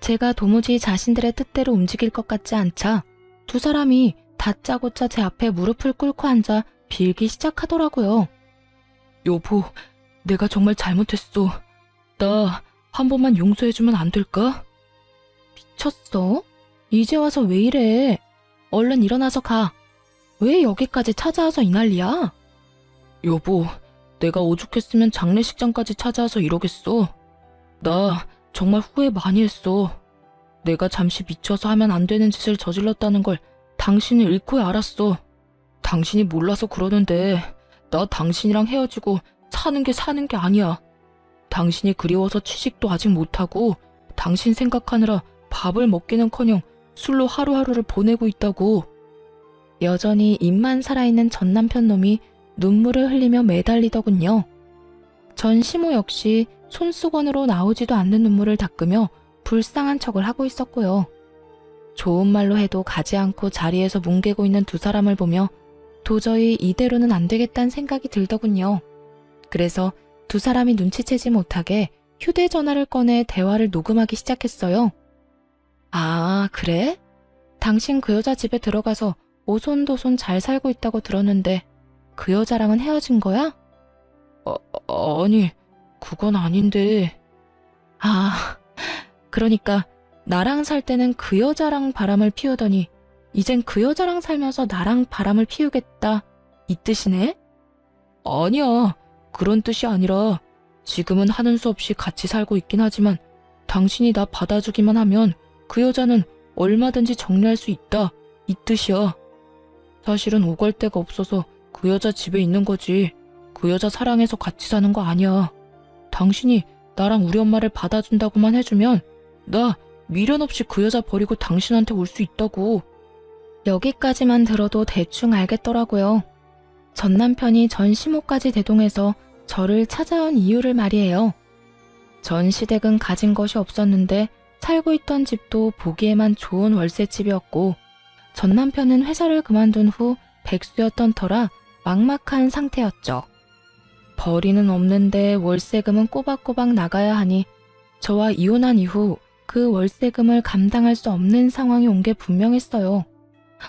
제가 도무지 자신들의 뜻대로 움직일 것 같지 않자 두 사람이 다짜고짜 제 앞에 무릎을 꿇고 앉아 빌기 시작하더라고요. 여보, 내가 정말 잘못했어. 나 한 번만 용서해주면 안 될까? 미쳤어? 이제 와서 왜 이래? 얼른 일어나서 가. 왜 여기까지 찾아와서 이 난리야? 여보, 내가 오죽했으면 장례식장까지 찾아와서 이러겠어. 나 정말 후회 많이 했어. 내가 잠시 미쳐서 하면 안 되는 짓을 저질렀다는 걸 당신이 잃고야 알았어. 당신이 몰라서 그러는데 나 당신이랑 헤어지고 사는 게 아니야. 당신이 그리워서 취직도 아직 못하고 당신 생각하느라 밥을 먹기는커녕 술로 하루하루를 보내고 있다고. 여전히 입만 살아있는 전 남편 놈이 눈물을 흘리며 매달리더군요. 전 시모 역시 손수건으로 나오지도 않는 눈물을 닦으며 불쌍한 척을 하고 있었고요. 좋은 말로 해도 가지 않고 자리에서 뭉개고 있는 두 사람을 보며 도저히 이대로는 안 되겠다는 생각이 들더군요. 그래서 두 사람이 눈치채지 못하게 휴대전화를 꺼내 대화를 녹음하기 시작했어요. 아, 그래? 당신 그 여자 집에 들어가서 오손도손 잘 살고 있다고 들었는데 그 여자랑은 헤어진 거야? 아니, 그건 아닌데. 아, 그러니까 나랑 살 때는 그 여자랑 바람을 피우더니 이젠 그 여자랑 살면서 나랑 바람을 피우겠다, 이 뜻이네? 아니야, 그런 뜻이 아니라 지금은 하는 수 없이 같이 살고 있긴 하지만 당신이 나 받아주기만 하면 그 여자는 얼마든지 정리할 수 있다, 이 뜻이야. 사실은 오갈 데가 없어서 그 여자 집에 있는 거지. 그 여자 사랑해서 같이 사는 거 아니야. 당신이 나랑 우리 엄마를 받아준다고만 해주면 나 미련 없이 그 여자 버리고 당신한테 올 수 있다고. 여기까지만 들어도 대충 알겠더라고요. 전 남편이 전 시모까지 대동해서 저를 찾아온 이유를 말이에요. 전 시댁은 가진 것이 없었는데 살고 있던 집도 보기에만 좋은 월세집이었고 전 남편은 회사를 그만둔 후 백수였던 터라 막막한 상태였죠. 벌이는 없는데 월세금은 꼬박꼬박 나가야 하니 저와 이혼한 이후 그 월세금을 감당할 수 없는 상황이 온 게 분명했어요.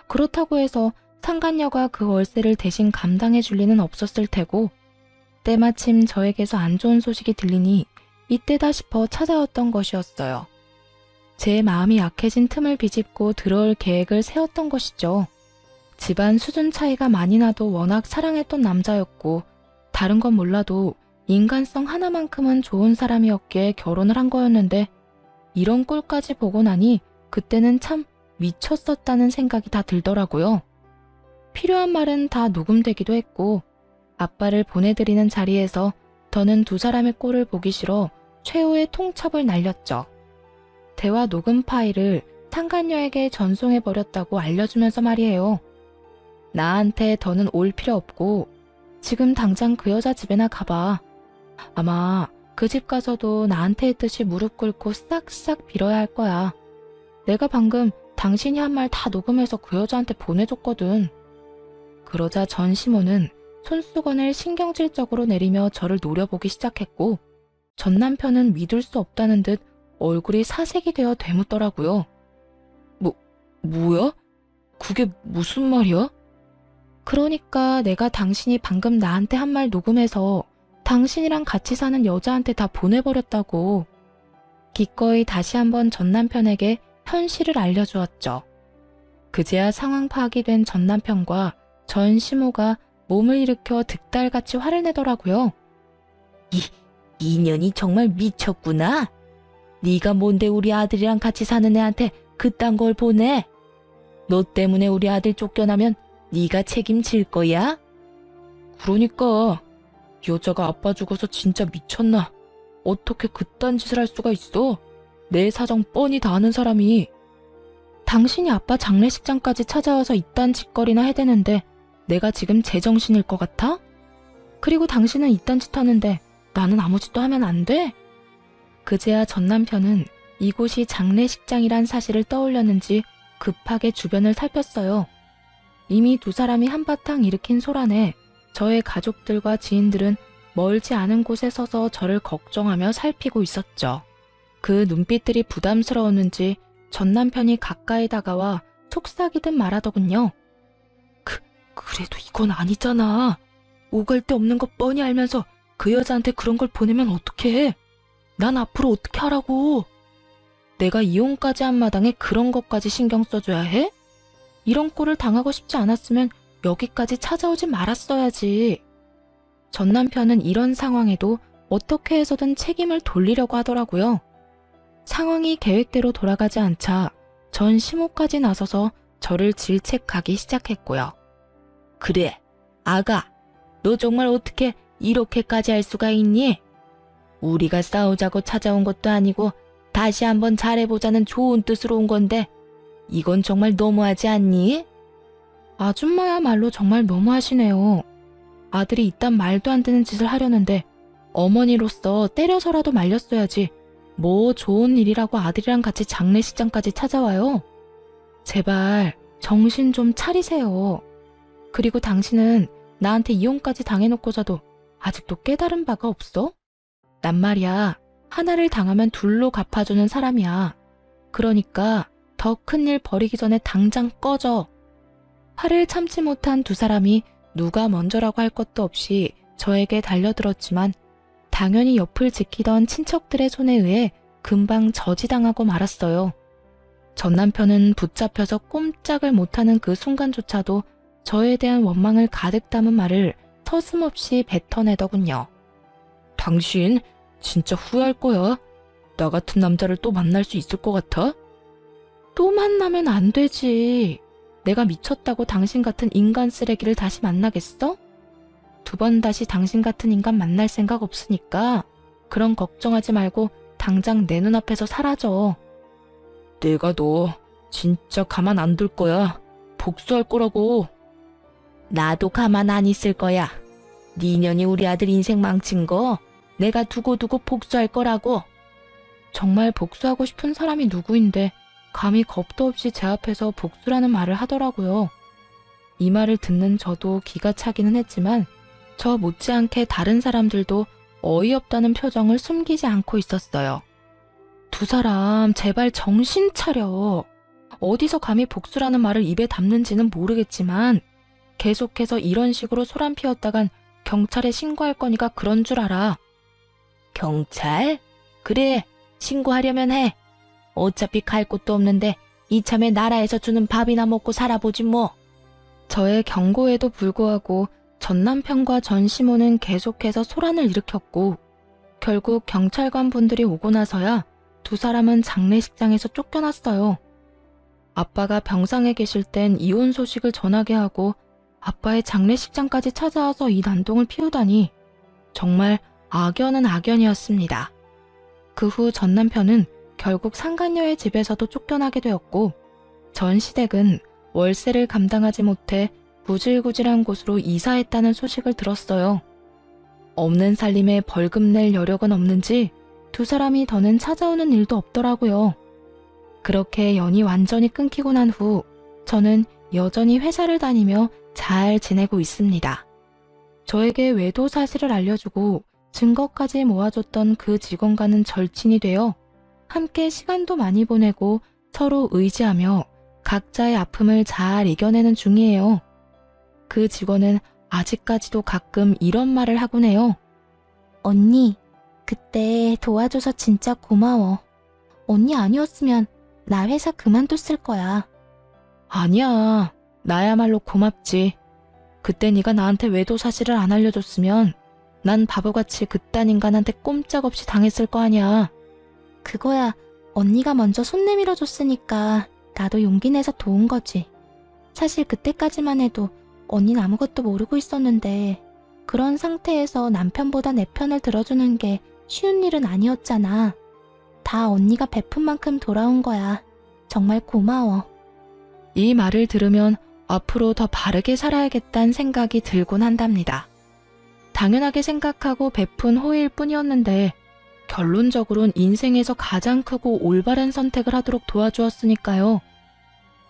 그렇다고 해서 상간녀가 그 월세를 대신 감당해 줄 리는 없었을 테고 때마침 저에게서 안 좋은 소식이 들리니 이때다 싶어 찾아왔던 것이었어요. 제 마음이 약해진 틈을 비집고 들어올 계획을 세웠던 것이죠. 집안 수준 차이가 많이 나도 워낙 사랑했던 남자였고 다른 건 몰라도 인간성 하나만큼은 좋은 사람이었기에 결혼을 한 거였는데 이런 꼴까지 보고 나니 그때는 참 미쳤었다는 생각이 다 들더라고요. 필요한 말은 다 녹음되기도 했고 아빠를 보내드리는 자리에서 더는 두 사람의 꼴을 보기 싫어 최후의 통첩을 날렸죠. 대화 녹음 파일을 상간녀에게 전송해버렸다고 알려주면서 말이에요. 나한테 더는 올 필요 없고 지금 당장 그 여자 집에나 가봐. 아마 그 집 가서도 나한테 했듯이 무릎 꿇고 싹싹 빌어야 할 거야. 내가 방금 당신이 한 말 다 녹음해서 그 여자한테 보내줬거든. 그러자 전 시모는 손수건을 신경질적으로 내리며 저를 노려보기 시작했고 전 남편은 믿을 수 없다는 듯 얼굴이 사색이 되어 되묻더라고요. 뭐야? 그게 무슨 말이야? 그러니까 내가 당신이 방금 나한테 한 말 녹음해서 당신이랑 같이 사는 여자한테 다 보내버렸다고. 기꺼이 다시 한번 전 남편에게 현실을 알려주었죠. 그제야 상황 파악이 된 전 남편과 전 시모가 몸을 일으켜 득달같이 화를 내더라고요. 이년이 정말 미쳤구나. 네가 뭔데 우리 아들이랑 같이 사는 애한테 그딴 걸 보내? 너 때문에 우리 아들 쫓겨나면 네가 책임질 거야? 그러니까 여자가 아빠 죽어서 진짜 미쳤나? 어떻게 그딴 짓을 할 수가 있어? 내 사정 뻔히 다 아는 사람이. 당신이 아빠 장례식장까지 찾아와서 이딴 짓거리나 해대는데 내가 지금 제정신일 것 같아? 그리고 당신은 이딴 짓 하는데 나는 아무 짓도 하면 안 돼? 그제야 전 남편은 이곳이 장례식장이란 사실을 떠올렸는지 급하게 주변을 살폈어요. 이미 두 사람이 한바탕 일으킨 소란에 저의 가족들과 지인들은 멀지 않은 곳에 서서 저를 걱정하며 살피고 있었죠. 그 눈빛들이 부담스러웠는지 전 남편이 가까이 다가와 속삭이듯 말하더군요. 그래도 이건 아니잖아. 오갈 데 없는 거 뻔히 알면서 그 여자한테 그런 걸 보내면 어떡해? 난 앞으로 어떻게 하라고? 내가 이혼까지 한 마당에 그런 것까지 신경 써줘야 해? 이런 꼴을 당하고 싶지 않았으면 여기까지 찾아오지 말았어야지. 전 남편은 이런 상황에도 어떻게 해서든 책임을 돌리려고 하더라고요. 상황이 계획대로 돌아가지 않자 전 시모까지 나서서 저를 질책하기 시작했고요. 그래, 아가, 너 정말 어떻게 이렇게까지 할 수가 있니? 우리가 싸우자고 찾아온 것도 아니고 다시 한번 잘해보자는 좋은 뜻으로 온 건데 이건 정말 너무하지 않니? 아줌마야말로 정말 너무하시네요. 아들이 이딴 말도 안 되는 짓을 하려는데 어머니로서 때려서라도 말렸어야지. 뭐 좋은 일이라고 아들이랑 같이 장례식장까지 찾아와요. 제발 정신 좀 차리세요. 그리고 당신은 나한테 이혼까지 당해놓고서도 아직도 깨달은 바가 없어? 난 말이야, 하나를 당하면 둘로 갚아주는 사람이야. 그러니까 더 큰 일 벌이기 전에 당장 꺼져. 화를 참지 못한 두 사람이 누가 먼저라고 할 것도 없이 저에게 달려들었지만 당연히 옆을 지키던 친척들의 손에 의해 금방 저지당하고 말았어요. 전 남편은 붙잡혀서 꼼짝을 못하는 그 순간조차도 저에 대한 원망을 가득 담은 말을 서슴없이 뱉어내더군요. 당신 진짜 후회할 거야. 나 같은 남자를 또 만날 수 있을 것 같아? 또 만나면 안 되지. 내가 미쳤다고 당신 같은 인간 쓰레기를 다시 만나겠어? 두 번 다시 당신 같은 인간 만날 생각 없으니까 그런 걱정하지 말고 당장 내 눈앞에서 사라져. 내가 너 진짜 가만 안 둘 거야. 복수할 거라고. 나도 가만 안 있을 거야. 네 년이 우리 아들 인생 망친 거 내가 두고두고 복수할 거라고. 정말 복수하고 싶은 사람이 누구인데 감히 겁도 없이 제 앞에서 복수라는 말을 하더라고요. 이 말을 듣는 저도 기가 차기는 했지만 저 못지않게 다른 사람들도 어이없다는 표정을 숨기지 않고 있었어요. 두 사람 제발 정신 차려. 어디서 감히 복수라는 말을 입에 담는지는 모르겠지만 계속해서 이런 식으로 소란 피웠다간 경찰에 신고할 거니까 그런 줄 알아. 경찰? 그래, 신고하려면 해. 어차피 갈 곳도 없는데 이참에 나라에서 주는 밥이나 먹고 살아보지 뭐. 저의 경고에도 불구하고 전 남편과 전 시모는 계속해서 소란을 일으켰고 결국 경찰관 분들이 오고 나서야 두 사람은 장례식장에서 쫓겨났어요. 아빠가 병상에 계실 땐 이혼 소식을 전하게 하고 아빠의 장례식장까지 찾아와서 이 난동을 피우다니 정말 악연은 악연이었습니다. 그 후 전 남편은 결국 상간녀의 집에서도 쫓겨나게 되었고 전 시댁은 월세를 감당하지 못해 구질구질한 곳으로 이사했다는 소식을 들었어요. 없는 살림에 벌금 낼 여력은 없는지 두 사람이 더는 찾아오는 일도 없더라고요. 그렇게 연이 완전히 끊기고 난 후 저는 여전히 회사를 다니며 잘 지내고 있습니다. 저에게 외도 사실을 알려주고 증거까지 모아줬던 그 직원과는 절친이 되어 함께 시간도 많이 보내고 서로 의지하며 각자의 아픔을 잘 이겨내는 중이에요. 그 직원은 아직까지도 가끔 이런 말을 하곤 해요. 언니, 그때 도와줘서 진짜 고마워. 언니 아니었으면 나 회사 그만뒀을 거야. 아니야. 나야말로 고맙지. 그때 네가 나한테 외도 사실을 안 알려줬으면 난 바보같이 그딴 인간한테 꼼짝없이 당했을 거 아니야. 그거야 언니가 먼저 손 내밀어 줬으니까 나도 용기 내서 도운 거지. 사실 그때까지만 해도 언니는 아무것도 모르고 있었는데 그런 상태에서 남편보다 내 편을 들어주는 게 쉬운 일은 아니었잖아. 다 언니가 베푼 만큼 돌아온 거야. 정말 고마워. 이 말을 들으면 앞으로 더 바르게 살아야겠다는 생각이 들곤 한답니다. 당연하게 생각하고 베푼 호의일 뿐이었는데 결론적으론 인생에서 가장 크고 올바른 선택을 하도록 도와주었으니까요.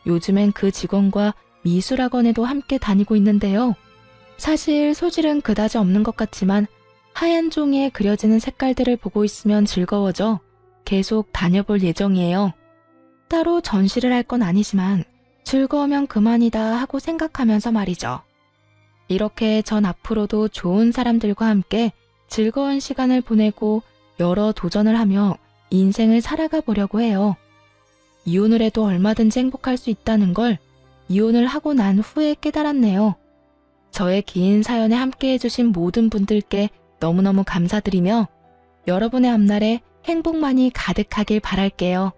요즘엔 그 직원과 미술학원에도 함께 다니고 있는데요. 사실 소질은 그다지 없는 것 같지만 하얀 종이에 그려지는 색깔들을 보고 있으면 즐거워져 계속 다녀볼 예정이에요. 따로 전시를 할 건 아니지만 즐거우면 그만이다 하고 생각하면서 말이죠. 이렇게 전 앞으로도 좋은 사람들과 함께 즐거운 시간을 보내고 여러 도전을 하며 인생을 살아가 보려고 해요. 이혼을 해도 얼마든지 행복할 수 있다는 걸 이혼을 하고 난 후에 깨달았네요. 저의 긴 사연에 함께 해주신 모든 분들께 너무너무 감사드리며 여러분의 앞날에 행복만이 가득하길 바랄게요.